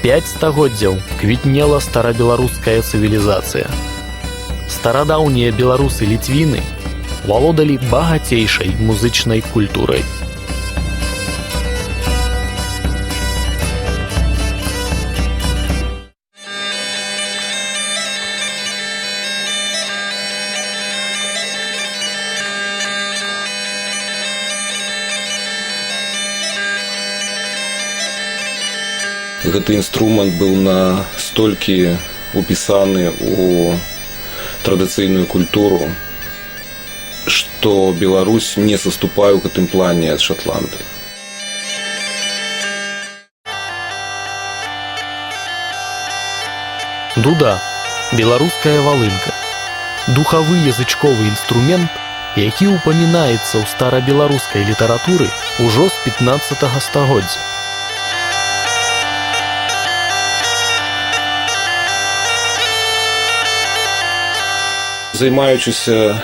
5 стагоддзяў квітнела старабеларуская цывілізацыя. Старадаўнія беларусы-ліцвіны валодалі багацейшай музычнай культурай. Гэты інструмент быў настолькі упісаны ў традыцыйную культуру, што Беларусь не саступае ў гэтым плане ад Шатландыі. Дуда – беларуская валынка. Духавы язычковы інструмент, які ўпамінаецца ў старабеларускай літаратуры ўжо з 15 стагоддзя. Займаючыся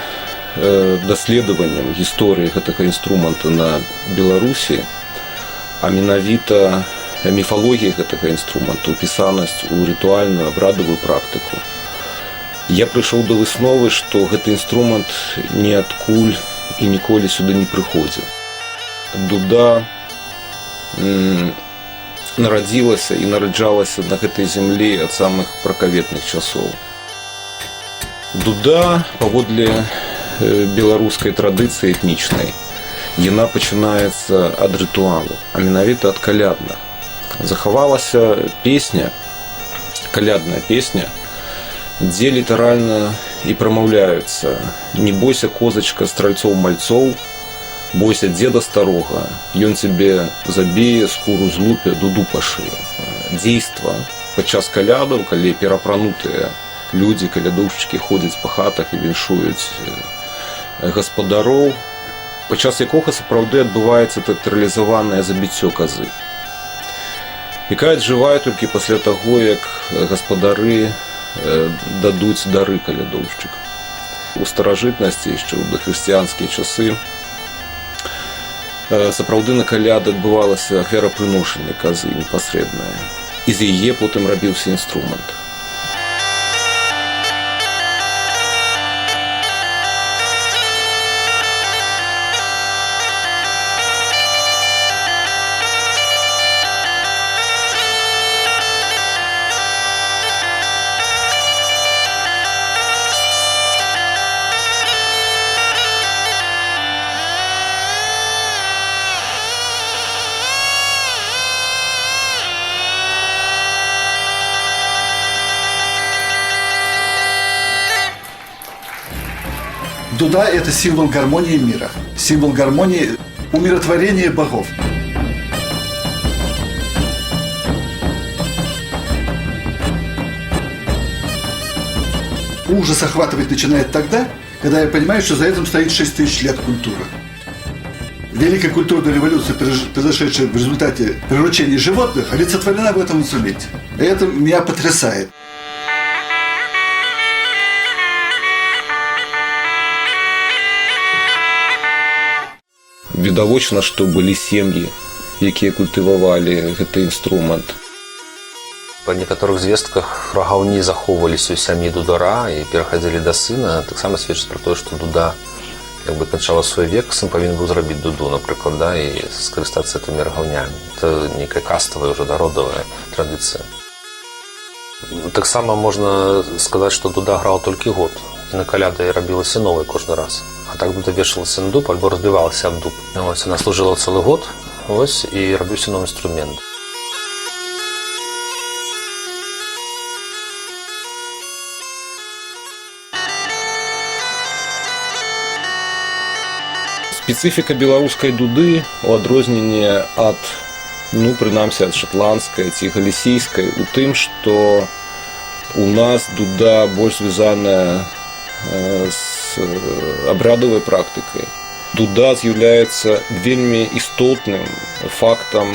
даследаваннем гісторыі гэтага інструмента на Беларусі, а менавіта міфалогія гэтага інструмента, упісанасць у рытуальную абрадавую практыку, я прыйшоў да высновы, што гэты інструмент ніадкуль і ніколі сюды не прыходзіў. Дуда нарадзілася і нараджалася на гэтай зямлі ад самых пракаветных часоў. Дуда, паводле беларускай традыцыі этнічнай, яна пачынаецца ад рытуалу, а менавіта ад калядна. Захавалася песня, калядная песня, дзе літаральна і прамаўляюцца: «Не бойся, козачка, стральцоў-мальцоў, бойся дзеда старога, ён цябе забее, скуру злупе, дуду пашые». Дзейства падчас калядаў, калі перапранутыя людзі, калядоўшчыкі ходзяць па хатах і віншуюць гаспадароў, падчас якога сапраўды адбываецца тэатралізаванае забіццё казы, якая аджывае толькі пасля таго, як гаспадары дадуць дары калядоўшчыкам. У старажытнасці, яшчэ ў дахрысціянскія часы, сапраўды на каляды адбывалася ахвярапрыношанне казы непасрэднае, і з яе потым рабіўся інструмент. Дуда – это символ гармонии мира, символ гармонии, умиротворения богов. Ужас охватывать начинает тогда, когда я понимаю, что за этим стоит 6000 лет культуры. Великая культурная революция, произошедшая в результате приручения животных, олицетворена в этом инструменте. И это меня потрясает. Відавочна, што былі сем'і, якія культывавалі гэты інструмент. Па некаторых звестках рагаўні захоўваліся ў сям'і дудара і перахадзілі да сына. Таксама сведчыць пра тое, што дуда канчала свой век, сын павінен быў зрабіць дуду, напрыклад, і скарыстацца гэтымі рагаўнямі. Это нейкая каставая, ўжо народавая традыцыя. Таксама можна сказаць, што дуда граў толькі год, і на каляды рабілася новай кожны раз. А так дуда вешалася на дуб альбо разбівалася аб дуб. Яна служыла цэлы год, і рабіўся новы інструмент. Спецыфіка беларускай дуды, у адрозненне ад, прынамсі, ад шатландскай ці галісійскай, у тым, што у нас дуда больш звязаная з абрадавай практыкай. Дуда з'яўляецца вельмі істотным фактам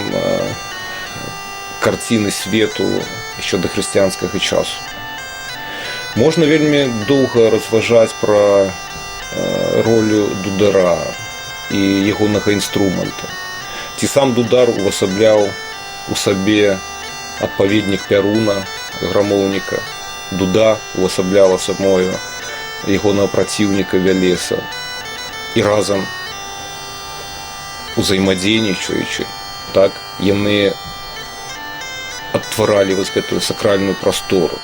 карціны свету яшчэ да хрысціянскага часу. Можна вельмі доўга разважаць пра ролю дудара і ягонага інструмента. Ці сам дудар увасабляў у сабе адпаведнік Пяруна, грамоўніка, дуда увасабляла самою ягонага праціўніка Вялеса. І разам узаемадзейнічаючы, так, яны адтваралі вось гэтую сакральную прастору.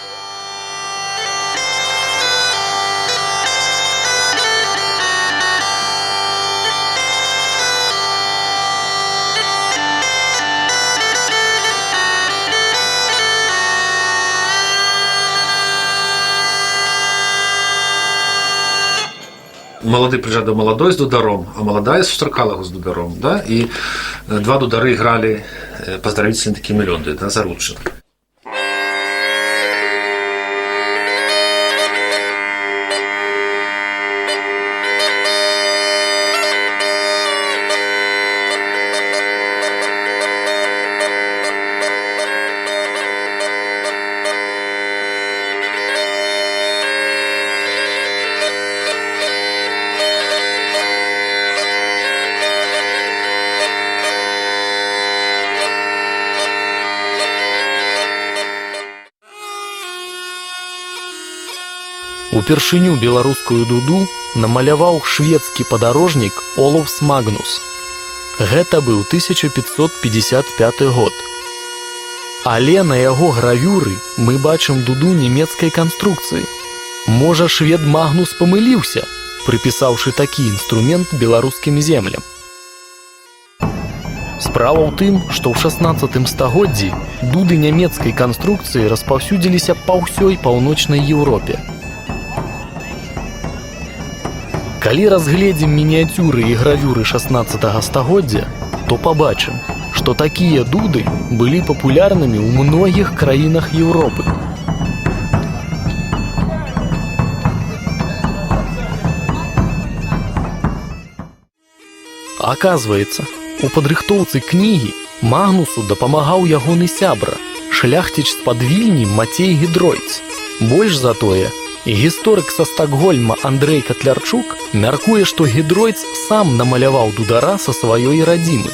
Малады прыязджаў да маладой з дударом, а маладая сустракала яго з дударом, да? І два дудары ігралі паздравіцельныя такія мелодыі, да, заручыны. Упершыню беларускую дуду намаляваў шведскі падарожнік Олафс Магнус. Гэта быў 1555 год. Але на яго гравюры мы бачым дуду нямецкай канструкцыі. Можа, швед Магнус памыліўся, прыпісаўшы такі інструмент беларускім землям. Справа ў тым, што ў 16 стагоддзі дуды нямецкай канструкцыі распаўсюдзіліся па ўсёй паўночнай Еўропе. Калі разгледзім мініяцюры і гравюры 16 стагоддзя, то пабачым, што такія дуды былі папулярнымі ў многіх краінах Еўропы. Аказваецца, у падрыхтоўцы кнігі Магнусу дапамагаў ягоны сябра, шляхціч з-пад Вільні Мацей Гідройц. Больш за тое, гісторык са Стакгольма Андрэй Катлярчук мяркуе, што Гідройц сам намаляваў дудара са сваёй радзімы.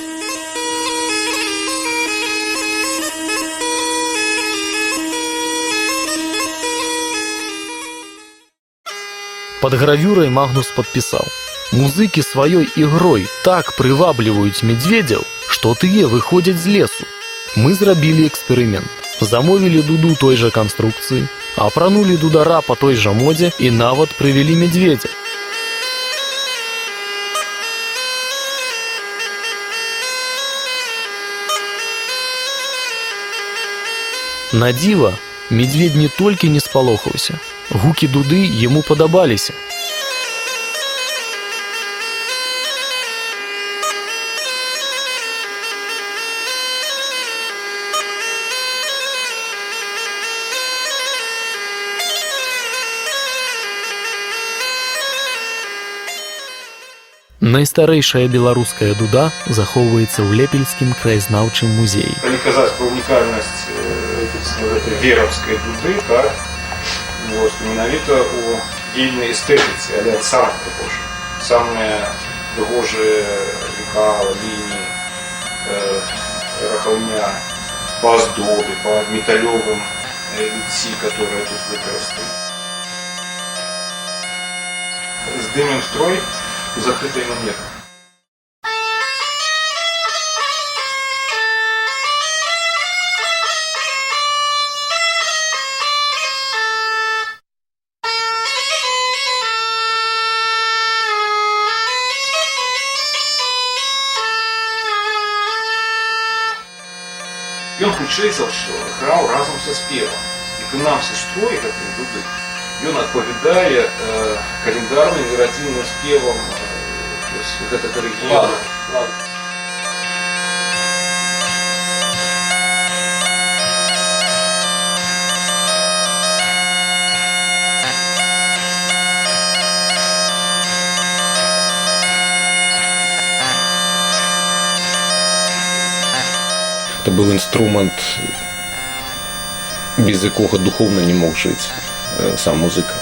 Пад гравюрай Магнус падпісаў: «Музыкі сваёй ігрой так прывабліваюць медведзяў, што тыя выходзяць з лесу. Мы зрабілі эксперымент. Замовілі дуду той жа канструкцыі, апранулі дудара па той жа модзе і нават прывялі медведзя. На дзіва, медведь не толькі не спалохаўся, гукі дуды яму падабаліся. Найстарэйшая беларуская дуда захоўваецца ў Лепельскім краязнаўчым музеі. Калі казаць пра унікальнасць гэтай вераўскай дуды, так, менавіта ў ейнай эстэтыцы, але ад самых прыгожых. Самыя прыгожыя лекала, лініі, рахаўня, па аздобе, па металёвым ліцці, которые тут выкарыстаны. Здымем строй у закрытай манеты. Ён хутчэй за ўсё граў разам са спевам. І прынамсі строй гэтай дуды ён адпавядае календарным і радзільным спевам гэтага рэгіёну. Это был инструмент, без якога духовно не мог жить сам музыка.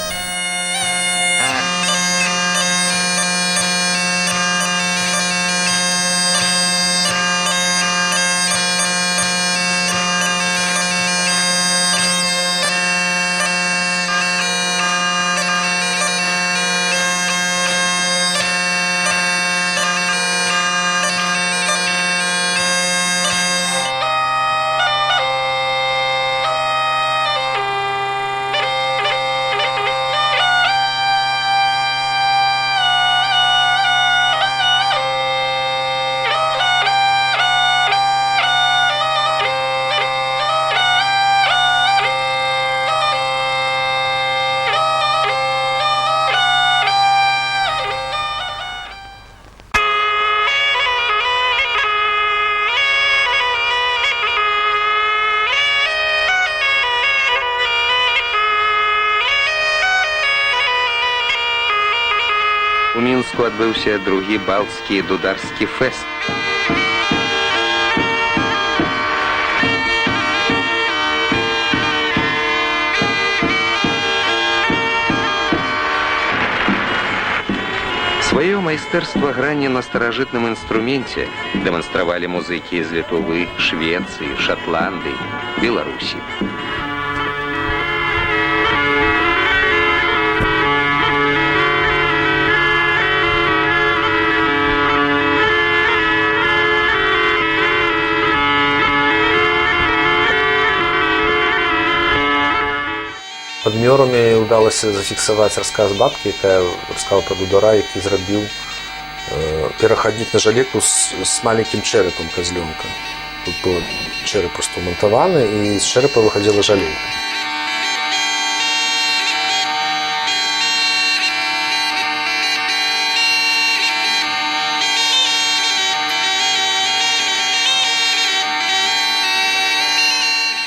У Мінску адбыўся другі балцкі дударскі фэст. Свое майстэрства грання на старажытным інструменце дэманстравалі музыкі з Літвы, Швецыі, Шатландыі, Беларусі. Пад мёрамі ўдалася зафіксаваць расказ бабкі, якая расказала пра дудара, які зрабіў перахаднік на жалейку з маленькім чэрапам казлёнка. Тут быў чэрап проста ўмантаваны, і з чэрапа выхадзіла жалейка.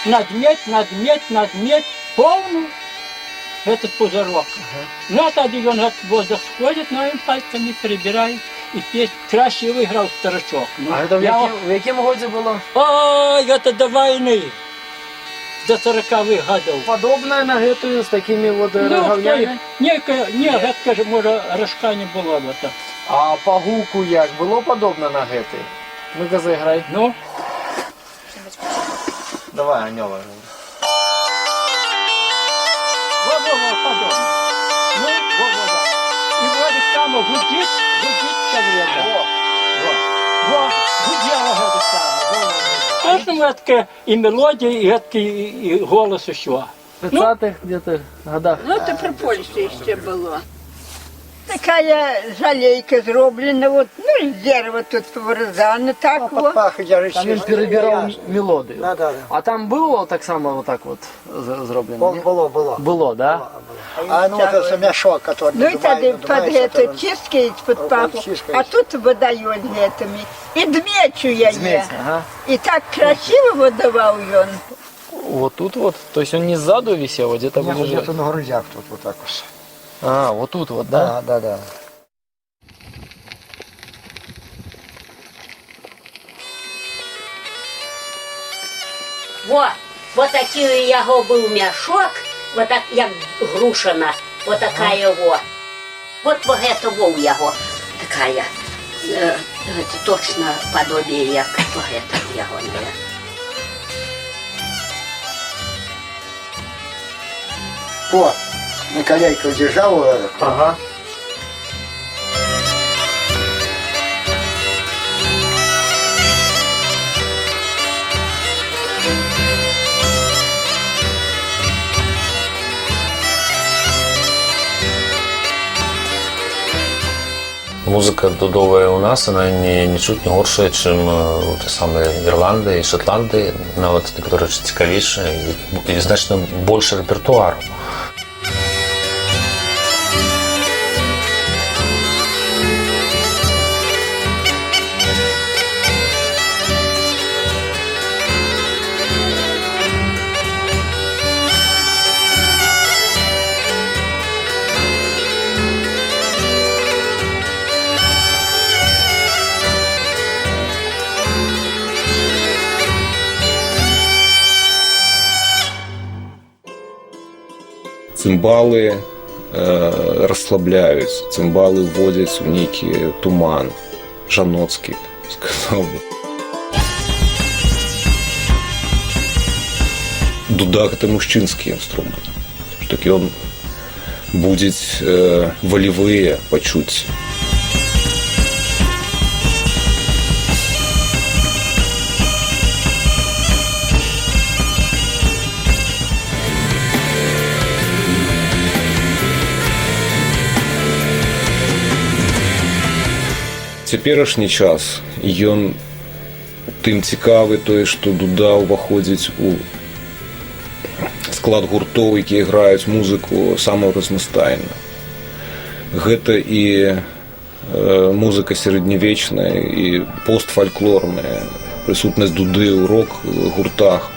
Надметь полную этот пузырок. Ну, а тогда он от воздух сходит, но им пальцами перебирает. И петь красивый играл старичок. Ну, А это в яким году было? Ой, это до войны. До 40-х годов. Подобное на эту с такими вот рогов'ями? Ні, каже, може, рожка не було. А по гуку як? Було подобно на гэтай? Ну-ка заиграй. Ну? Давай, Анёва. Во-во-во, подобно. Ну, во-во-во. И вроде само гудит все время. Во, гудела вроде само. Кожному таке і мелодія, і голос усього. В 30-х где-то годах. Ну, це при Польщі ще було. Такая жалейка зроблена, вот, ну, из дерева тут повырезано, так вот. Там він перебирав мелодію. Да. А там було так само вот так вот зроблено? Было. Було, да? А ну вот это мешок, который Ну и тогда под это чистки под папу, чисткаешь. а тут выдает этими. И дмечу я Змець, ага. И так красиво выдавал он. Вот тут вот, то есть он не сзаду висел, а где-то ближе? где-то на грудях тут вот так вот. А, вот тут вот, да? Да. Вот такий у його був мішок, вот так, як грушина, вот такая во. Вот это во у його такая, точно подобие, як это його, наверное. Вот, на коляйку держал. Ага. Музыка дудовая у нас, она ничуть не горшая, чем те самые Ирландии и Шотландии, нават некоторые цікавейшие и значно больше репертуару. Цимбалы расслабляюць, цимбалы вводзяць у нейкі туман жаноцкі, сказаў бы. Дуда гэта мужчынскі інструмент, такі ён будзець валевыя пачуцці. Цяперашні час ён тым цікавы тое, што дуда ўваходзіць у склад гуртоў, якія граюць музыку самую разнастайную. Гэта і музыка сярэднявечная і постфальклорная, прысутнасць дуды ў рок-гуртах.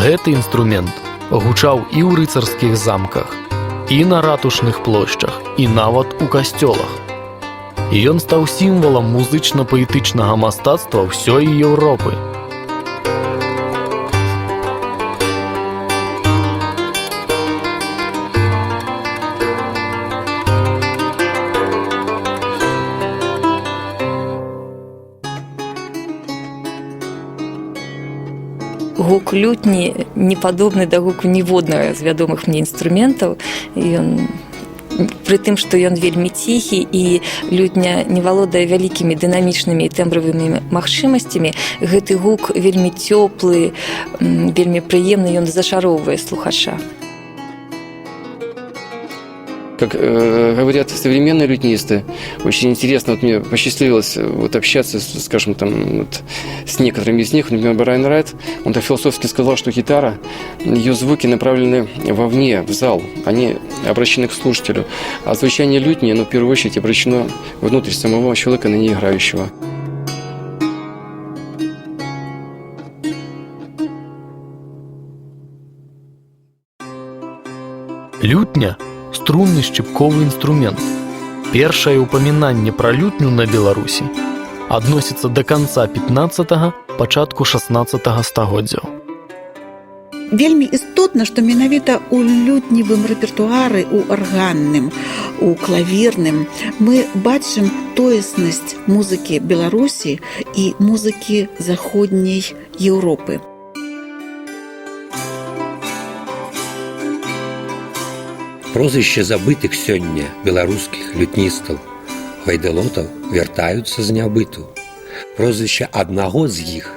Гэты інструмент гучаў і ў рыцарскіх замках, і на ратушных плошчах, і нават у касцёлах. І ён стаў сімвалам музычна-паэтычнага мастацтва ўсёй Еўропы. Гук лютні не падобны да гуку ніводнага з вядомых мне інструментаў. Пры тым, што ён вельмі ціхі і лютня не валодае вялікімі дынамічнымі і тэмбравымі магчымасцямі, гэты гук вельмі цёплы, вельмі прыемны, ён зачароўвае слухача. Как говорят современные лютнисты, очень интересно, вот мне посчастливилось вот общаться, скажем, там, вот, с некоторыми из них, например, Брайан Райт, он так философски сказал, что гитара, ее звуки направлены вовне, в зал, они обращены к слушателю, а звучание лютни, оно в первую очередь обращено внутрь самого человека, на ней играющего. Лютня – струнны шчыпковы інструмент. Першае ўпамінанне пра лютню на Беларусі адносіцца да канца 15-го, пачатку 16-го стагоддзяў. Вельмі істотна, што менавіта ў лютневым рэпертуары, у арганным, у клавірным мы бачым тоеснасць музыкі Беларусі і музыкі заходняй Еўропы. Прозвішчы забытых сёння беларускіх лютністаў гайдалотаў вяртаюцца з нябыту. Прозвішча аднаго з іх,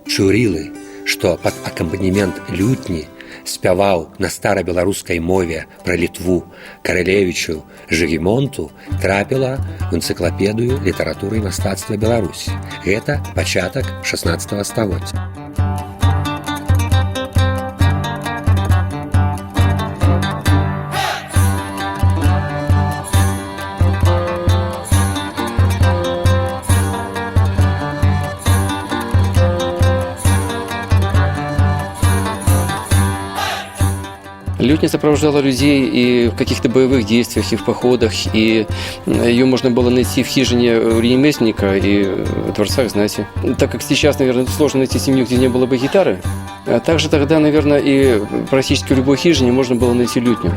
Чурілы, што пад акампанемент лютні спяваў на старабеларускай мове пра Літву Каралевічу Жыгімонту, трапіла ў энцыклапедыю літаратуры і мастацтва Беларусі. Гэта пачатак 16 стагоддзя. Лютня сопровождала людей и в каких-то боевых действиях, и в походах, и ее можно было найти в хижине ремесленника и в дворцах знати. Так как сейчас, наверное, сложно найти семью, где не было бы гитары, а также тогда, наверное, и практически в любой хижине можно было найти лютню.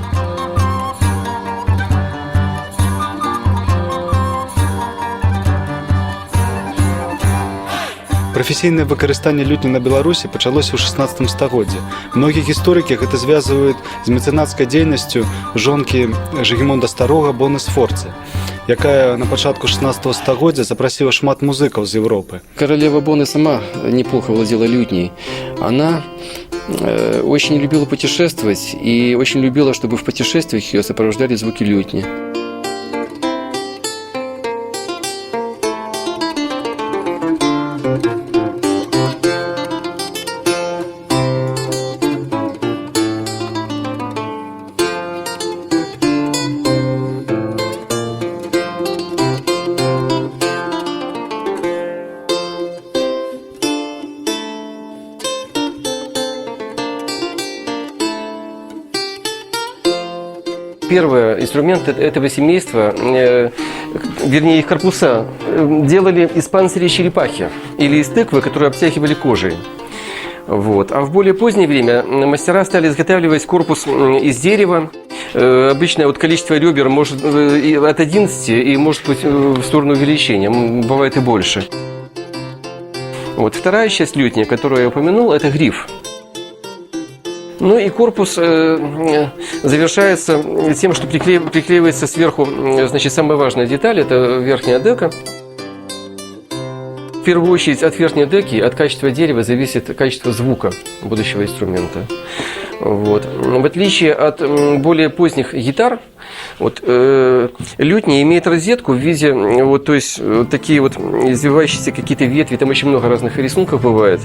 Прафесійнае выкарыстанне лютні на Беларусі пачалося ў 16 стагоддзі. Многія гісторыкі гэта звязваюць з мецэнацкай дзейнасцю жонкі Жыгімонта Старога Боны Сфорцы, якая на пачатку 16 стагоддзя запрасіла шмат музыкаў з Европы. Королева Боны сама неплохо владела лютней. Она очень любила путешествовать и очень любила, чтобы в путешествиях ее сопровождали звуки лютни. Первый инструмент этого семейства, вернее их корпуса, делали из панциря черепахи или из тыквы, которые обтягивали кожей. Вот. А в более позднее время мастера стали изготавливать корпус из дерева. Обычное вот количество ребер может от 11 и может быть в сторону увеличения, бывает и больше. Вот. Вторая часть лютни, которую я упомянул, это гриф. Ну и корпус завершается тем, что приклеивается сверху, значит, самая важная деталь – это верхняя дека. В первую очередь от верхней деки, от качества дерева зависит качество звука будущего инструмента. Вот. В отличие от более поздних гитар, вот, лютня имеет розетку в виде, вот, то есть такие вот извивающиеся какие-то ветви, там очень много разных рисунков бывает.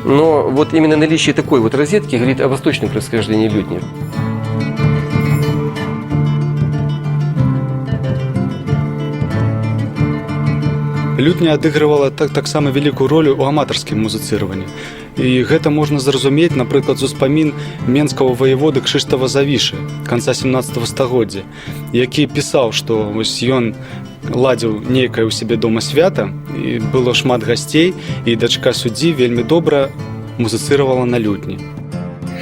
Но вот именно наличие такой вот розетки говорит о восточном происхождении лютни. лютня адыгрывала таксама вялікую ролю ў аматарскім музыцыраванні. І гэта можна зразумець, напрыклад, з успамін менскага ваяводы Кшыштафа Завішы канца 17 стагоддзя, які пісаў, што ён ладзіў нейкае ў сябе дома свята, і было шмат гасцей, і дачка суддзі вельмі добра музыцыравала на лютні.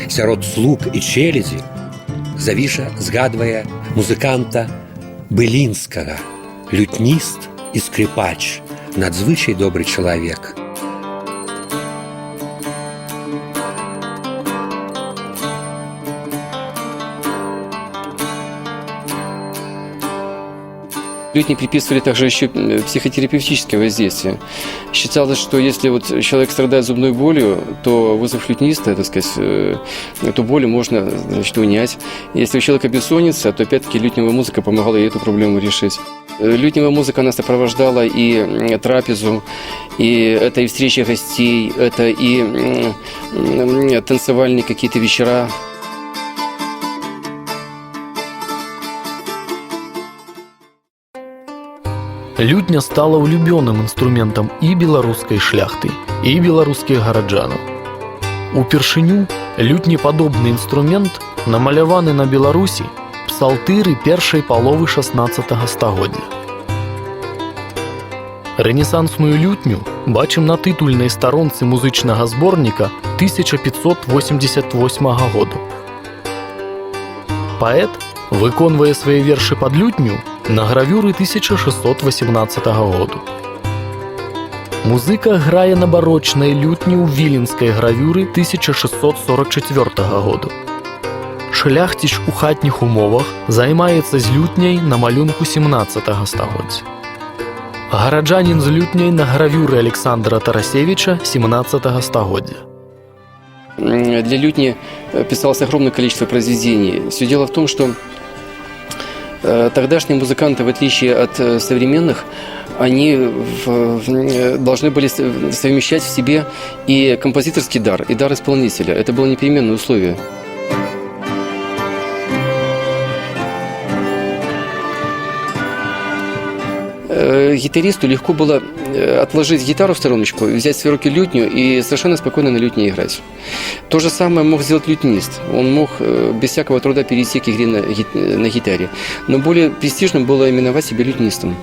Сярод слуг і челядзі Завіша згадвае музыканта Былінскага, лютніст і скрипач, надзвычай добры чалавек. Лютне приписывали также еще психотерапевтическое воздействие. Считалось, что если вот человек страдает зубной болью, то, вызвав лютниста, так сказать, эту боль можно, значит, унять. Если у человека бессонница, то опять-таки лютневая музыка помогала ей эту проблему решить. Лютневая музыка нас сопровождала и трапезу, и это и встречи гостей, это и танцевальные какие-то вечера. Лютня стала улюбёным інструментам і беларускай шляхты, і беларускіх гараджанаў. Упершыню лютнепадобны інструмент намаляваны на Беларусі псалтыры першай паловы 16 стагоддзя. Рэнесансную лютню бачым на тытульнай старонцы музычнага зборніка 1588 году. Паэт выконвае свае вершы пад лютню на гравюры 1618 году. Музыка грае на барочнай лютні ў віленскай гравюры 1644 году. Шляхціч у хатніх умовах займаецца з лютняй на малюнку 17 стагоддзя. Гараджанін з лютняй на гравюры Александра Тарасевича 17 стагоддзя. Для лютни писалось огромное количество произведений. Все дело в том, что тогдашние музыканты, в отличие от современных, они должны были совмещать в себе и композиторский дар, и дар исполнителя. Это было непременное условие. Гитаристу легко было отложить гитару в стороночку, взять в свои руки лютню и совершенно спокойно на лютне играть. То же самое мог сделать лютнист. Он мог без всякого труда перейти к игре на гитаре. Но более престижным было именовать себя лютнистом.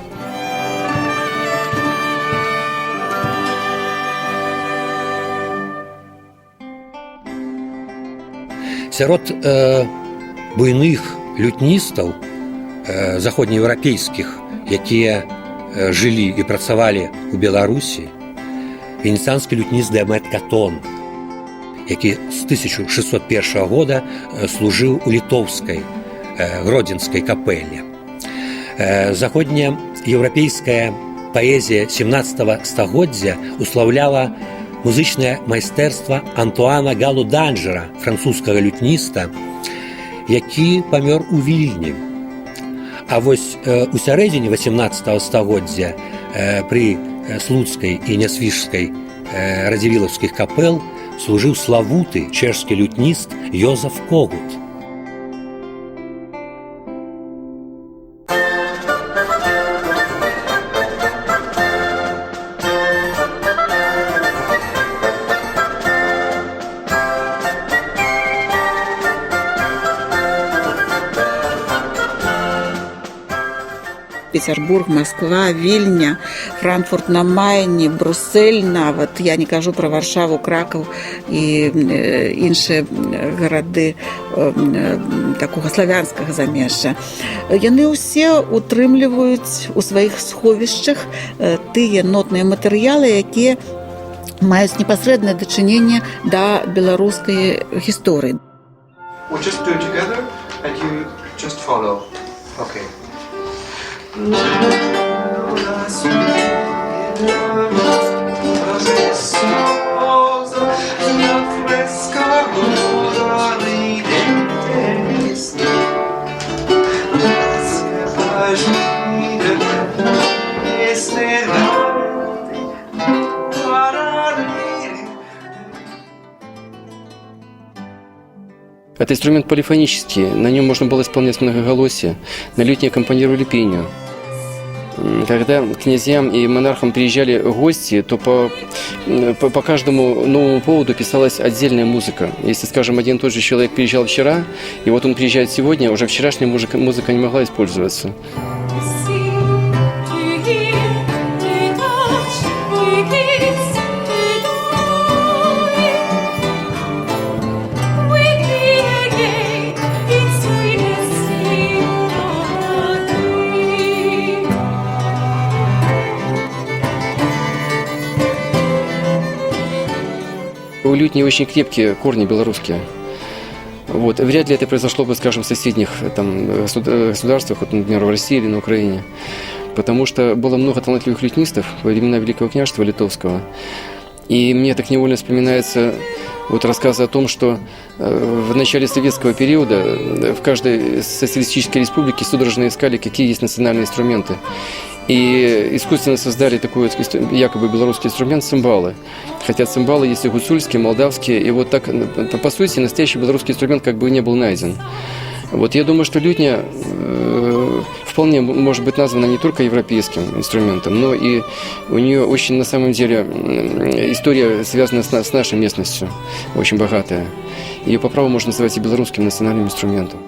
Сярод буйных лютністаў заходнееўрапейскіх, якія жылі і працавалі ў Беларусі, венецыанскі лютніст Дэмет Катон, які з 1601 года служыў у літоўскай гродзенскай капэле. Заходнееўрапейская паэзія 17 стагоддзя услаўляла музычнае майстэрства Антуана Галу Данжера, французскага лютніста, які памёр у Вільні. А вось у сярэдзіне 18 стагоддзя пры слуцкай і нясвіжскай радзівілаўскіх капэл служыў славуты чэшскі лютніст Йозеф Когут. Петербург, Москва, Вільня, Франкфурт на Майне, Брюссель нават, я не кажу про Варшаву, Кракаў і іншыя гарады такога славянскага замежжа. Яны ўсе утрымліваюць у сваіх сховішчах тыя нотныя матэрыялы, якія маюць непасрэднае дачыненне да беларускай гісторыі. We'll just do it together and you just follow. Okay. Это инструмент полифонический, на нем можно было исполнять многоголосие, на лютне аккомпанировали пению. когда к князьям и монархам приезжали гости, то по каждому новому поводу писалась отдельная музыка. Если, скажем, один и тот же человек приезжал вчера, и вот он приезжает сегодня, уже вчерашняя музыка не могла использоваться. У лютни очень крепкие корни белорусские. Вот. Вряд ли это произошло бы, скажем, в соседних государствах, вот, например, в России или на Украине. Потому что было много талантливых лютнистов во времена Великого княжества Литовского. И мне так невольно вспоминается рассказы о том, что в начале советского периода в каждой социалистической республике судорожно искали, какие есть национальные инструменты. И искусственно создали такой якобы белорусский инструмент цимбалы. Хотя цимбалы есть и гуцульские, молдавские. И вот так, по сути, настоящий белорусский инструмент как бы не был найден. Вот я думаю, что лютня вполне может быть названа не только европейским инструментом, но и у нее очень, на самом деле, история связана с нашей местностью, очень богатая. Ее по праву можно называть и белорусским национальным инструментом.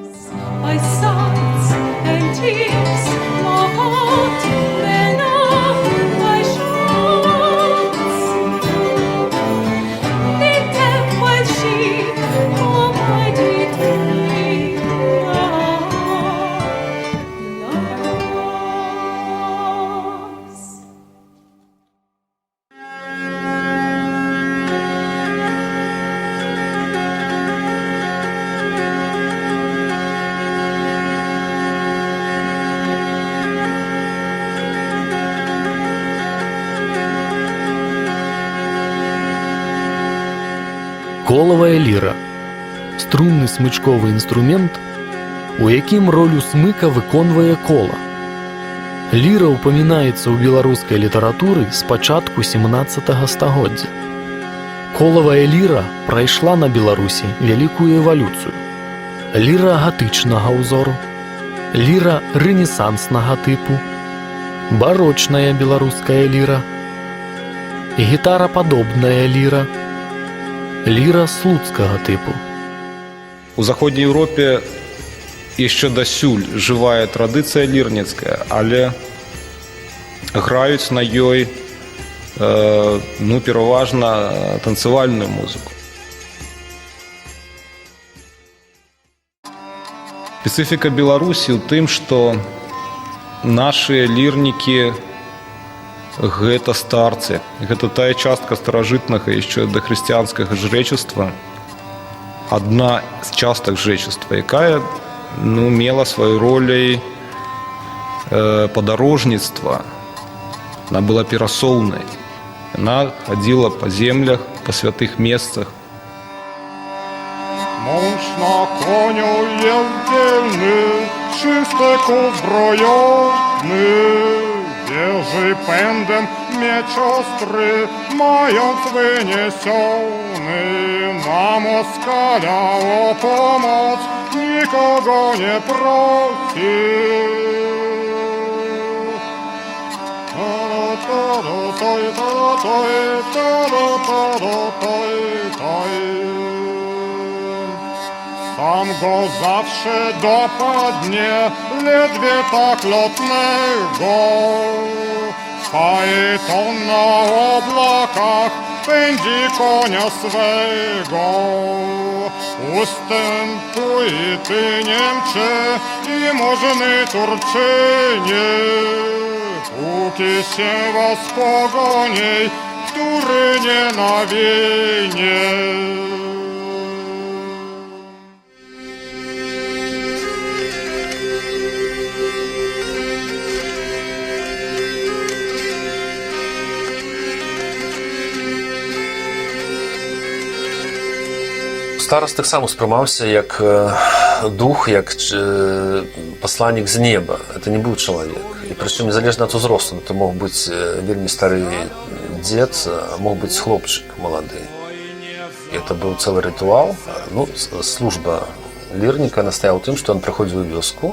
Колавая ліра – струнны смычковы інструмент, у якім ролю смыка выконвае кола. Ліра упамінаецца ў беларускай літаратуры з пачатку 17 стагоддзя. Колавая ліра прайшла на Беларусі вялікую эвалюцыю. Ліра гатычнага ўзору, ліра рэнесанснага тыпу, барочная беларуская ліра, гітарападобная ліра, ліра слуцкага тыпу. У Заходняй Еўропе яшчэ дасюль жывая традыцыя лірніцкая, але граюць на ёй пераважна танцавальную музыку. Спецыфіка Беларусі ў тым, што нашыя лірнікі гэта старцы. Гэта тая частка старажытнага яшчэ дахрысціянскага жрэчества, адна з частак жрэчества, якая мела сваёй роляй падарожніцтва. Она была перасоўнай. Яна хадзіла па землях, па святых месцах. Мąż na koniu jeździelny, czystek uzbrojony, wieży pędem miecz ostry, mając wyniesiony, na Moskala o pomoc nikogo nie prosił. Sam go zawsze dopadnie, ledwie tak lotnego. Faeton na oblakach pędzi konia swego. Ustępuj ty, Niemcze, i możny Turczynie, póki się was pogoniej, który nie nawieje. Стараст таксама успрымаўся як дух, як пасланнік з неба. Это не быў чалавек. І прычым незалежна ад узросту. Это мог быць вельмі стары дзед, мог быць хлопчык малады. Это быў цэлы рытуал. Служба лірніка настаяла ў тым, што ён прыходзіў у вёску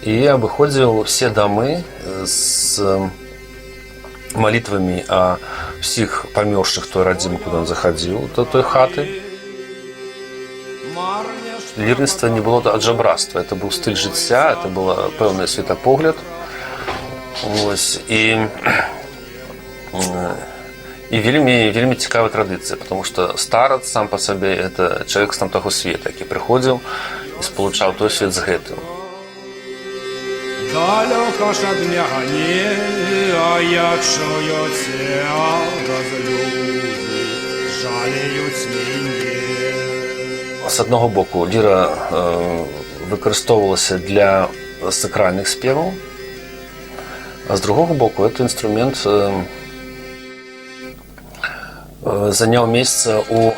и обыходил все домы с молитвами о всех померших той родине, куда он заходил, до той хаты. Лірніцтва не было ад жабрацтва, это был стиль жыцця, это было пэўны светапогляд. І вельмі цікавая традыцыя, потому что старац сам по сабе это чалавек з там таго света, які прыходзіў і спалучаў той свет з гэтым. Далеко ж ад мяне, а я чуюся, разлюбі, жалеюць мяне. З аднаго боку, ліра выкарыстоўвалася для сакральных спеваў, а з другого боку, это інструмент заняў месца ў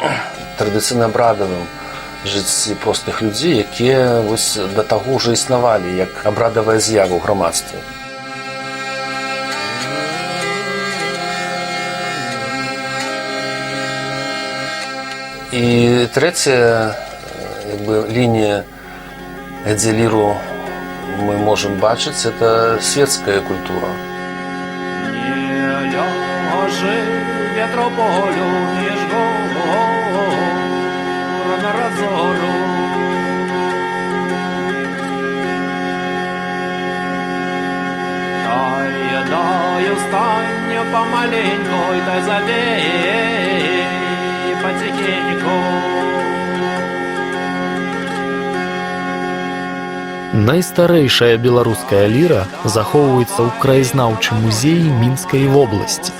традыцыйна-абрадавым жыцці простых людзей, якія да таго ўжо існавалі як абрадавая з'ява ў грамадстве. І трэцяя лінія, дзе ліру мы можам бачыць, это светская культура. Не ляжы ветрополю між гор на разору. Дай встань помаленьку, дай завей потихеньку. Найстарэйшая беларуская ліра захоўваецца ў краязнаўчым музеі Мінскай вобласці.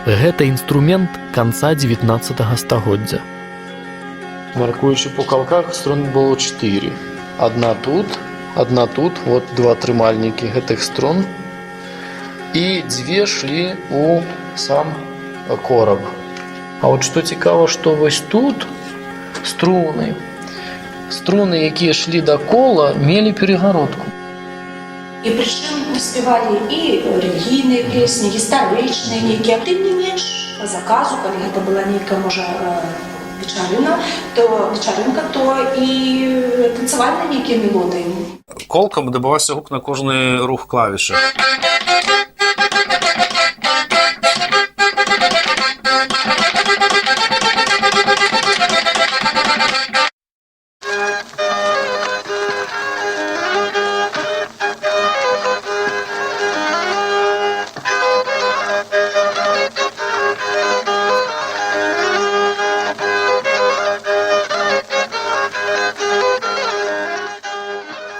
Гэта інструмент канца 19 стагоддзя. Маркуючы по калках, струн было 4. Одна тут, вот два трымальнікі гэтых струн, і дзве шлі у сам кораб. А от што цікава, што вось тут струны, якія шлі да кола, мелі перагародку. І прычым спявалі і рэлігійныя песні, гістарычныя нейкія. Тым не менш, па заказу, калі гэта была нейкая, можа, вечарынка, то і танцавалі на нейкія мелодыі. Колкам дабываўся гук на кожны рух клавішы.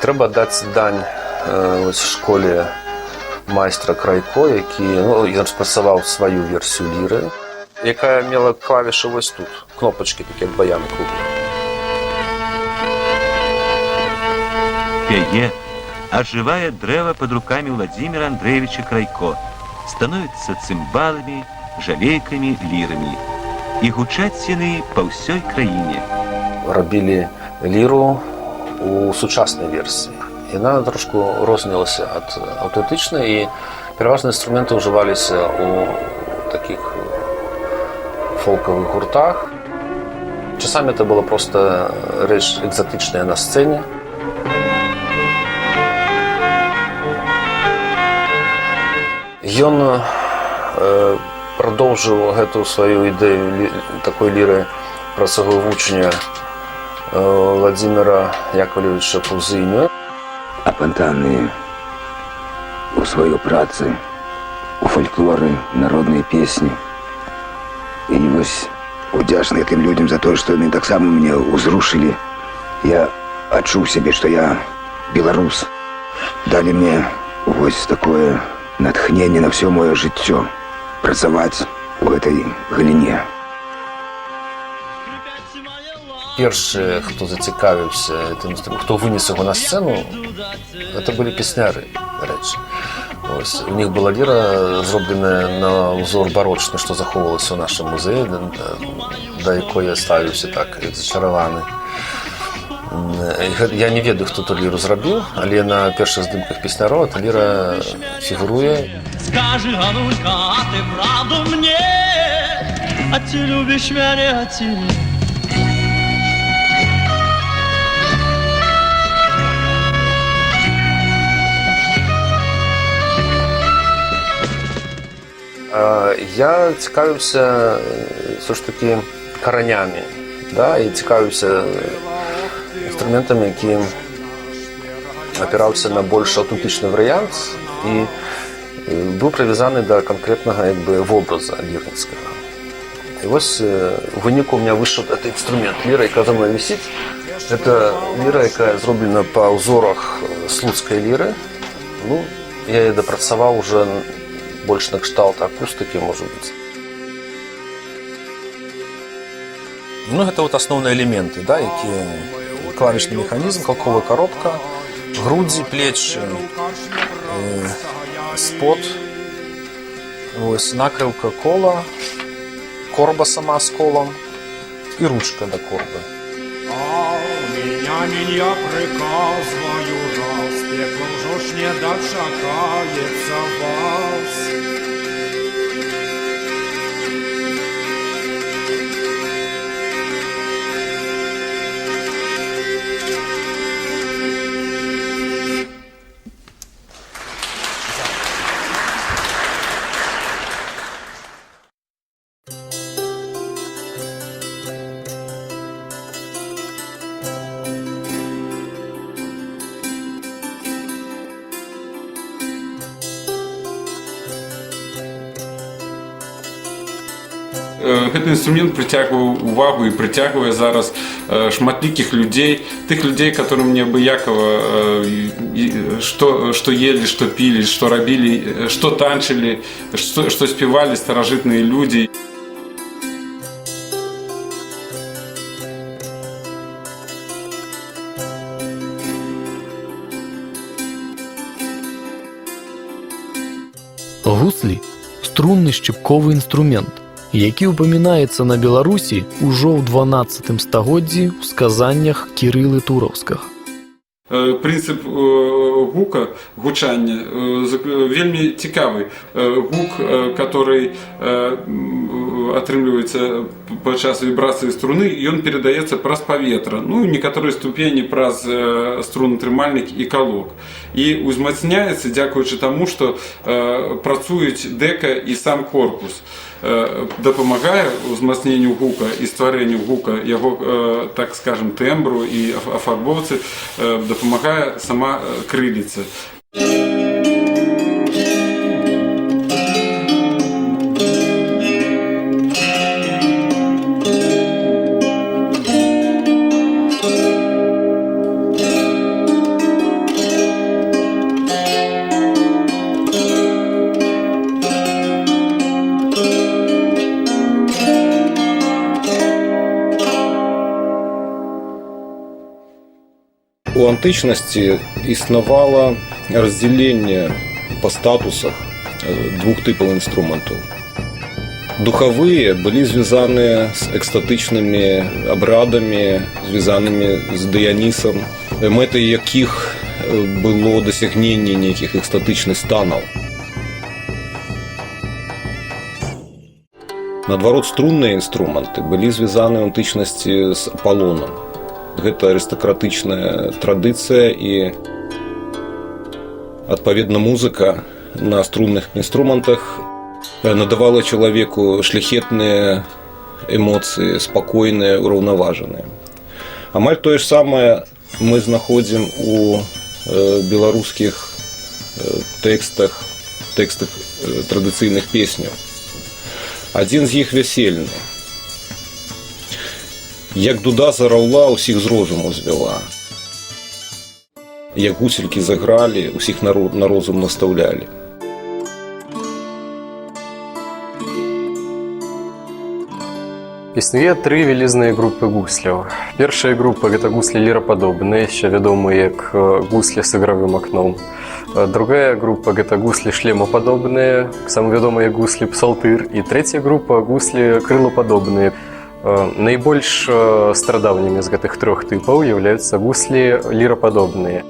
Трэба даць дань школе майстра Крайко, які распрацаваў сваю версію ліры, якая мела клавішы вось тут, кнопачкі такія ад баяна круглыя. Пяе оживае дрэва под руками Владимира Андреевича Крайко, становятся цымбаламі, жалейкамі, лірамі. І гучаць яны па ўсёй краіне. Рабілі ліру у сучаснай версіі. Яна трошку рознілася ад аўтэнтычнай, і пераважна інструменты ўжываліся ў такіх фолкавых гуртах. Часамі это была проста рэч экзатычная на сцэне. Ён прадоўжыў гэту сваю ідэю такой ліры пра свайго вучня Владимира Яковлевича Пузыню. Апантаныя у сваёй працы, у фальклоры, народныя песні. І вось удзячны тым людзям за тое, што яны таксама мяне ўзрушылі. Я адчуў сябе, што я беларус. Далі мне вось такое натхненне на ўсё маё жыццё працаваць у гэтай галіне. Першыя, хто зацікавіўся гэтым інструментам, хто вынес яго на сцэну, гэта былі песняры, дарэчы. У них была ліра, зробленая на узор барочны, што захоўвалася ў нашым музеі, да якой я ставіўся так, як зачараваны. Я не ведаю, хто ту ліру зрабіў, але на першых здымках песняроў эта ліра фігуруе. Скажи, Ганулька, а ты правду мне? А ты любишь меня, а ты? Я цікавився все ж таки коренями, да, і цікавився інструментами, які опирався на більш аутентичний варіант і був прив'язаний до конкретного образу лірницького. І ось у виніку у мене вийшов цей інструмент, ліра, яка за мною висить. Це ліра, яка зроблена по узорах слуцької ліри. Ну, я її допрацював вже більш на кшталт акустики, може бути. Ну, это вот основные элементы, да, які клавишний механизм, колковая коробка, груди, плечи, спод, ось накривка кола, корба сама з колом і ручка до корби. А меня приказываю раз, пекло ж не дочекается вас. Гэты інструмент прыцягваў увагу і прыцягвае зараз шматлікіх людзей, тых людзей, которым неабыякава што елі, што пілі, што рабілі, што танчылі, што спявалі старажытныя людзі. Гуслі – струнны шчыпковы інструмент, які ўпамінаецца на Беларусі ўжо ў 12 стагоддзі ў сказаннях Кірылы Тураўскага. Прынцып гука, гучання вельмі цікавы. Гук, который атрымліваецца падчас вібрацыі струны, ён перадаецца праз паветра, ну, некаторыя ступені праз струнатрымальнік і калок. І ўзмацняецца дзякуючы таму, што працуюць дэка і сам корпус. Дапамагае ўзмацненню гука і стварэнню гука, яго, так скажем, тэмбру і афарбоўцы, дапамагае сама крыліца. У антычнасці існавала раздзяленне па статусах двух тыпаў інструментаў. Духавыя былі звязаныя з экстатычнымі абрадамі, звязанымі з дыянісам, мэтай якіх было дасягненне нейкіх экстатычных станаў. Наадварот, струнныя інструменты былі звязаны ў антычнасці з Апалонам. Гэта арыстакратычная традыцыя і, адпаведна, музыка на струнных інструментах надавала чалавеку шляхетныя эмоцыі, спакойныя, ураўнаважаныя. Амаль тое ж самае мы знаходзім у беларускіх тэкстах традыцыйных песняў. Адзін з іх вясельны. Як дуда зараўла, усіх з розуму звяла. Як гуселькі загралі, усіх на розум настаўлялі. Існуе тры вялізныя групы гусляў. Першая група – гэта гуслі лірападобныя, яшчэ вядомыя як гуслі з ігравым акном. Другая група – гэта гуслі шлемападобныя, таксама вядомыя як гуслі псалтыр. І трэцяя група – гуслі крылападобныя. Найбольш старадаўнімі з гэтых трох тыпаў з'яўляюцца гуслі лірападобныя.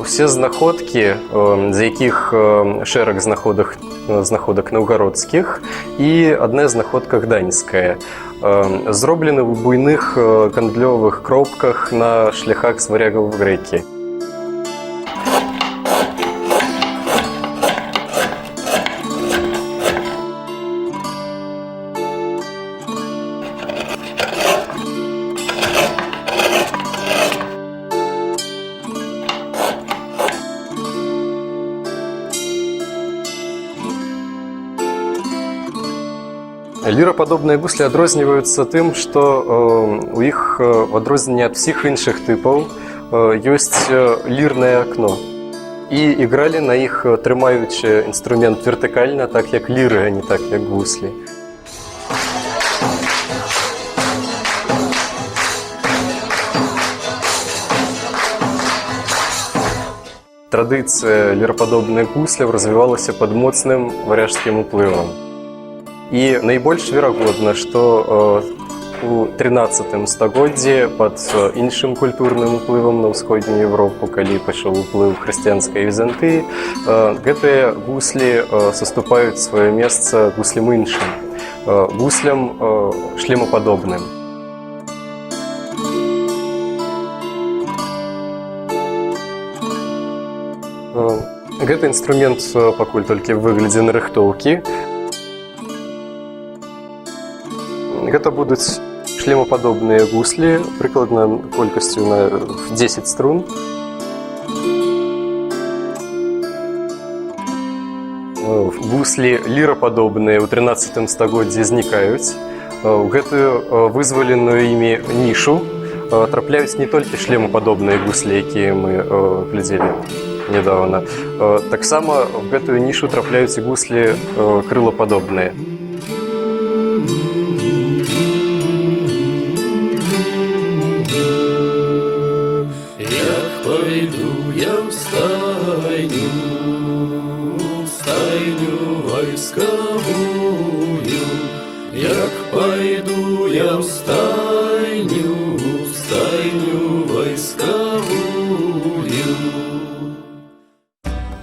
Усе знаходкі, з якіх шэраг знаходак наўгародскіх і адна знаходка гданьская, зроблены ў буйных гандлёвых кропках на шляхах з варягаў в грэкі. Лірападобныя гуслі адрозніваюцца тым, што у іх в адрозненне ад усіх іншых тыпаў ёсць лірнае акно. І ігралі на іх, трымаючы інструмент вертыкальна, так як ліры, а не так як гуслі. Традыцыя лірападобных гусляў развівалася пад моцным варяжскім уплывам. І найбольш верагодна, што у 13 стагоддзі пад іншым культурным уплывам на ўсходнюю Европу, калі пайшоў уплыў хрысціянскай Візантыі, гэтыя гуслі саступаюць сваё месца гуслям іншым, гуслям шлемападобным. Гэты інструмент пакуль толькі ў выглядзе нарыхтоўкі. Гэта будуць шлемападобныя гуслі, прыкладна колькасцю на 10 струн. Гуслі лірападобныя ў 13 стагоддзі знікаюць. У гэтую вызваленую імі нішу трапляюць не толькі шлемападобныя гуслі, якія мы глядзелі нядаўна. Таксама в гэтую нішу трапляюць і гуслі крылападобныя. Войсковую, як пойду я в стайню войсковую.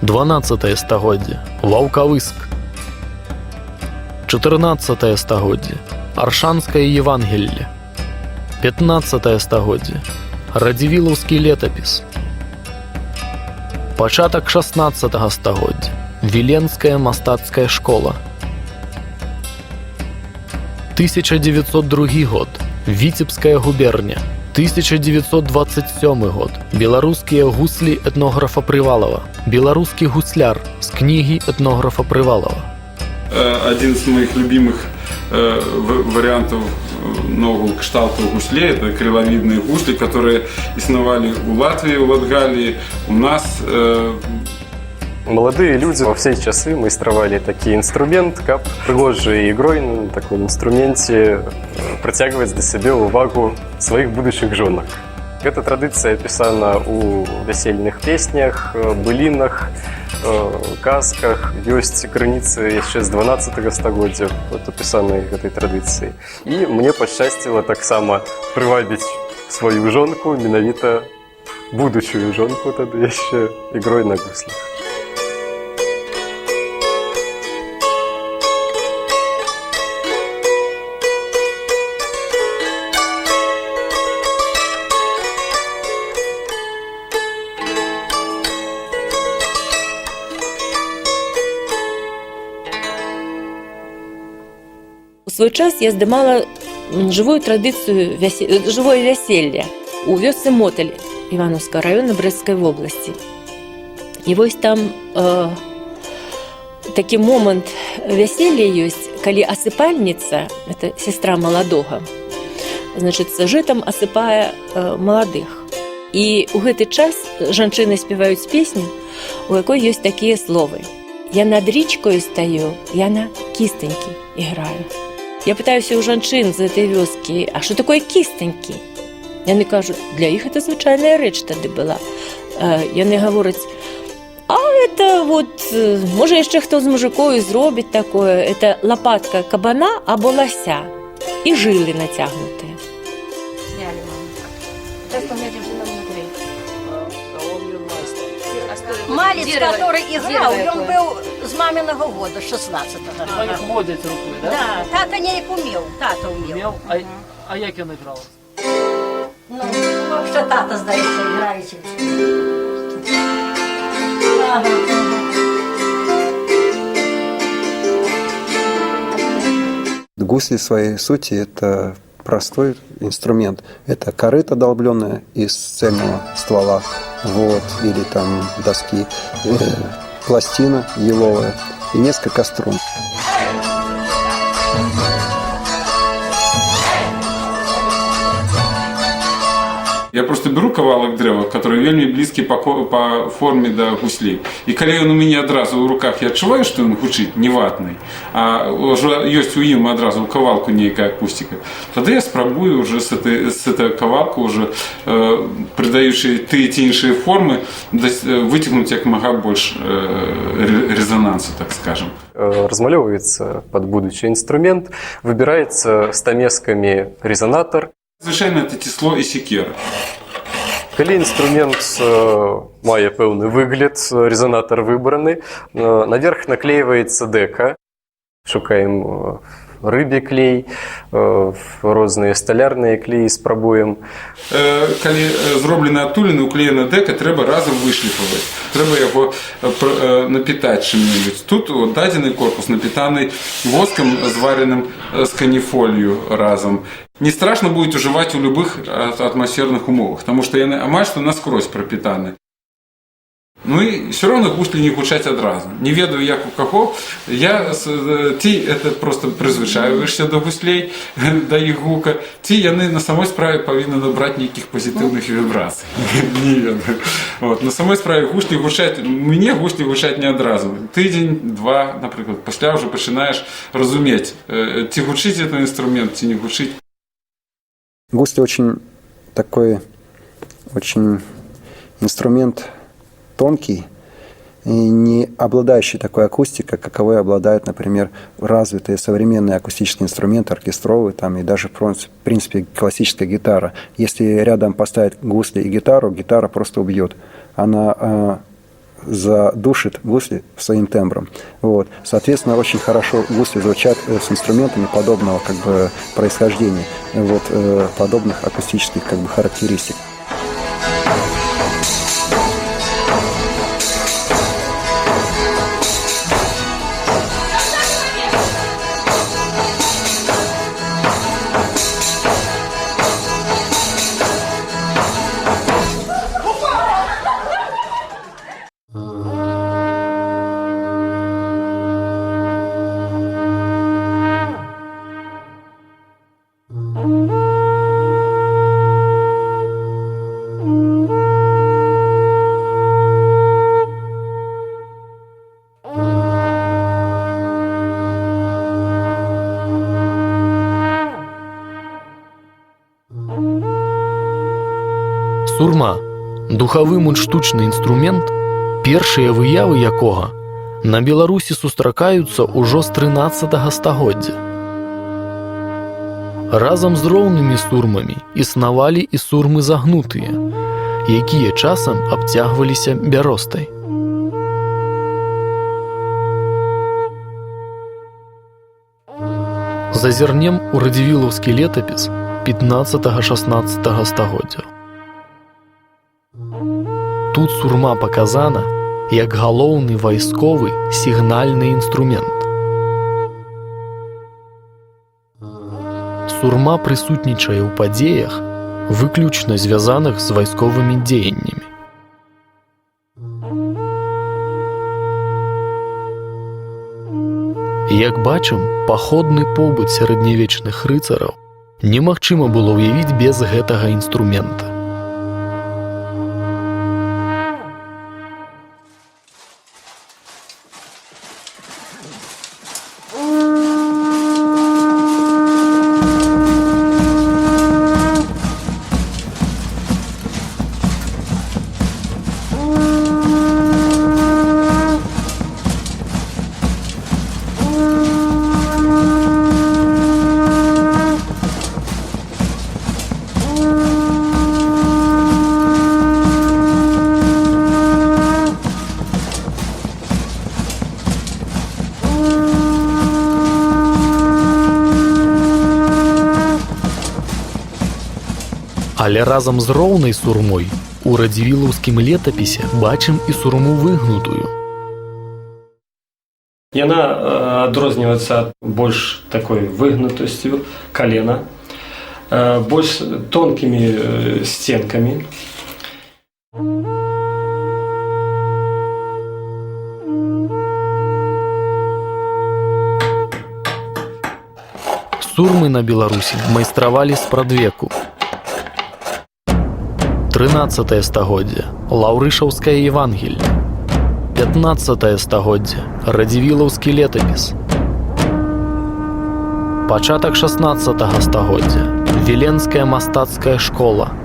12 стагоддзе. Ваўкавыск. 14 стагоддзе. Аршанскае Евангелле. 15 стагоддзе. Радзівілаўскі летапіс. Пачатак 16 стагоддзя. Віленская мастацкая школа. 1902 год. Віцебская губерня. 1927 год. Беларускія гуслі этнографа Прывалова. Беларускі гусляр з кнігі этнографа Прывалова. Один из моих любимых вариантов нового кшталта гуслей — это крыловидные гусли, которые иснували у Латвии, у Латгалии, у нас. Маладыя людзі ва ўсе часы майстравалі такі інструмент, каб прыгожай ігрой на такім інструменце прыцягваць да сябе ўвагу сваіх будучых жонак. Гэта традыцыя апісана ў вясельных песнях, былінах, казках. Ёсць крыніцы яшчэ з 12 стагоддзя апісанай гэтай традыцыі. І мне пашчасціла таксама прывабіць сваю жонку, менавіта будучую жонку тады яшчэ ігрой на гуслях. У свой час я здымала жывую традыцыю, жывое вяселле у вёсцы Моталь Івановскага района Брэсцкай вобласці. І вось там такі момант вяселля ёсць, калі асыпальніца, это сестра маладога, значыць, жытам асыпае маладых. І ў гэты час жанчыны спяваюць песню, у якой ёсць такія словы: «Я над річкою стаю, я на кістанькі іграю». Я пытаюся у жанчын з этой вёскі: а што такое кістанькі? Яны кажуць, для іх это звычайная рэч тады была. Яны гавораць: а это вот, можа яшчэ хто з мужикою зробіць такое, это лапатка кабана або лася і жылы нацягнутыя. Сняли, мама. Сейчас поглядим, что там внутри. Малец, который играл, он был с маминого года, 16-го. А їх водять рукою, да? Да, тата не умел, тата умел. А як він грав? Ну, що тата, здається, граючи. Гусли в своей сути – это простой инструмент. Это корыто долбленное из цельного ствола, вот, или там доски, пластина еловая и несколько струн. Я просто беру кавалак дрэва, который вельмі блізкі по форме да гуслей. І калі ён у мяне адразу ў руках, я адчуваю, што ён гучыць не ватны, а ўжо ёсць у ім адразу ў кавалку нейкая акустика, тады я спрабую уже с этого кавалка, уже придаючы тыя ці іншыя формы, выцягнуць як мага больш резонансу, так скажем. Размалёўваецца под будучы инструмент, выбирается стамесками резонатор. Звычайна это цесло і секера. Калі інструмент мае пэўны выгляд, резонатор выбраны, наверх наклеивается дека, шукаем рыбе клей, розныя сталярныя клеі спрабуем. Калі зроблена адтуліна, уклеена дека, трэба разам вышліфаваць. Трэба яго напітаць чым-небудзь. Тут дадзены корпус напітаны воскам, звареным з каніфолію разам. Не страшно будет уживать в любых атмосферных умовах, потому что яны амаль што наскрозь пропитаны. Ну и все равно гусли не гучаць адразу. Не ведаю, як у каго. Ці это просто прызвычаиваешься до гуслей, до іх гука, ці яны на самой справе павінны набраць нейкіх пазітыўных вібрацый. Не ведаю. Вот. На самой справе гуслі гучаць, мне гуслі гучаць не адразу. Тыдзень, два, напрыклад, пасля уже пачынаеш разумець, ці гучыць этот инструмент, ці не гучыць. Гусли очень инструмент тонкий и не обладающий такой акустикой, каковой обладают, например, развитые современные акустические инструменты, оркестровые там, и даже, в принципе, классическая гитара. Если рядом поставить гусли и гитару, гитара просто убьет. Она задушит гусли своим тембром. Вот. Соответственно, очень хорошо гусли звучат с инструментами подобного происхождения, подобных акустических характеристик. Сурма – духавы мундштучны інструмент, першыя выявы якога на Беларусі сустракаюцца ўжо з 13 стагоддзя. Разам з роўнымі сурмамі існавалі і сурмы загнутыя, якія часам абцягваліся бяростай. Зазірнем у радзівілаўскі летапіс 15-16 стагоддзяў. Тут сурма паказана як галоўны вайсковы сігнальны інструмент. Сурма прысутнічае ў падзеях, выключна звязаных з вайсковымі дзеяннямі. Як бачым, паходны побыт сярэднявечных рыцараў немагчыма было ўявіць без гэтага інструмента. Але разам з роўнай сурмой у радзівілаўскім летапісе бачым і сурму выгнутую. Яна адрозніваецца больш такой выгнутасцю калена, больш тонкімі сценкамі. Сурмы на Беларусі майстравалі спрадвеку. 13 стагоддзе лаўрышаўскае Евангелие, 15 стагоддзе радзівілаўскі летапіс, пачатак 16 стагоддзя Віленская мастацкая школа,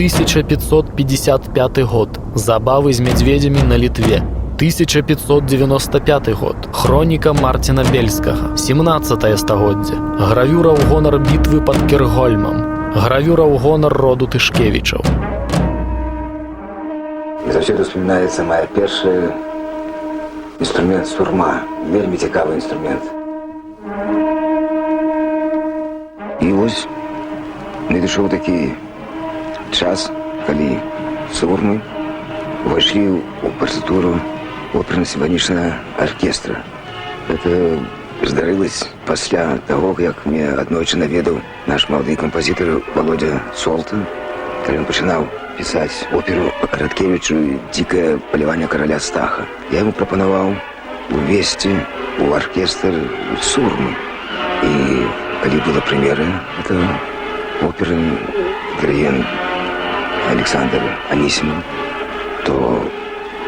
1555 год забавы з мядзведзямі на Літве, 1595 год хроніка Марціна Бельскага, 17 стагоддзе гравюра ў гонар бітвы пад Кергольмам, гравюра ў гонар роду Тышкевічаў. Заўсёды успамінаецца моя першы інструмент сурма, вельмі цікавы інструмент. І вось надышоў такі час, калі сурмы увайшлі ў партытуру оперна-сімфанічнага аркестра. Это здарылася пасля таго, як мне аднойчы наведаў наш малады кампазітар Володя Солтан, калі ён пачынаў пісаць оперу Радкевічу «Дзікае паляванне караля Стаха». Я яму прапанаваў увесці ў аркестр сурмы. І калі была прэм'ера, это оперы дырыгент Александр Анісімов, то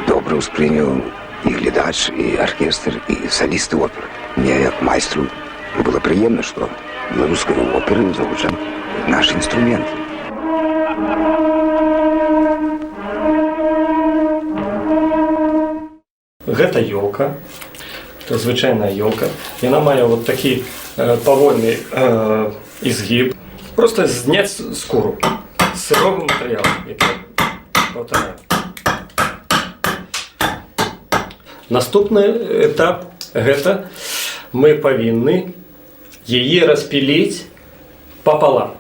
добра ўспрыняў і глядач, і аркестр, і салісты оперы. Мне, як майстру, было прыемна, што беларускай оперы загучаў наш інструмент. Гэта ёлка, это звычайная ёлка. Яна мае вот такі павольны изгиб. Просто зняць скуру з сыровым матэрыялам, які паўтараю. Наступны этап гэта мы павінны яе распіліць пополам.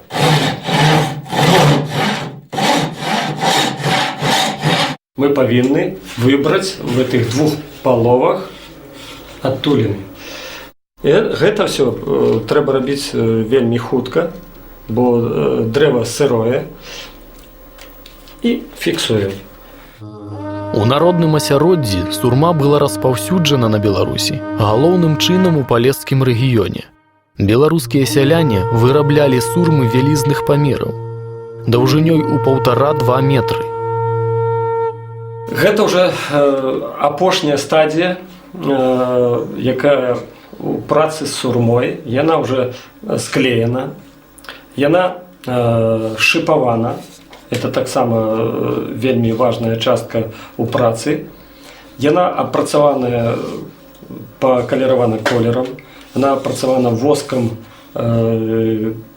Мы павінны выбраць в этих двух паловах адтуліны. Гэта все трэба рабіць вельмі хутка, бо дрэва сырое, і фіксуем. У народным асяроддзі сурма была распаўсюджана на Беларусі, галоўным чынам у палескім рэгіёне. Беларускія сяляне выраблялі сурмы вялізных памераў, даўжынёй у 1,5–2 метры. Гэта ўжо апошняя стадія, якая у працы з сурмой. Яна ўжо склеена, яна шыпавана. Это таксама вельмі важная частка ў працы. Яна апрацаваная, пакаліравана колерам, яна апрацавана воскам,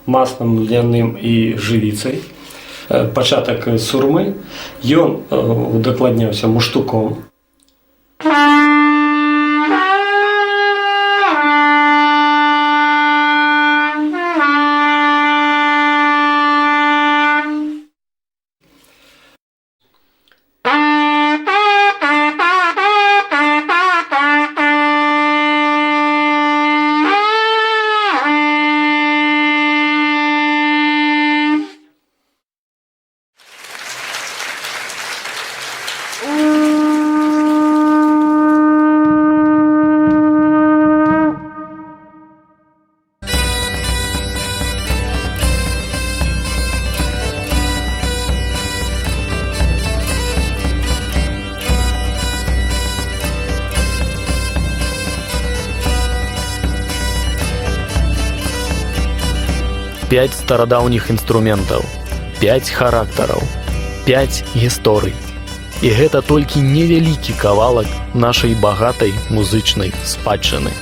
маслам льняным і жывіцай. Пачатак сурмы, ён удакладняўся муштуком. Пяць старадаўніх інструментаў, 5 характараў, 5 гісторый. І гэта толькі невялікі кавалак нашай багатай музычнай спадчыны.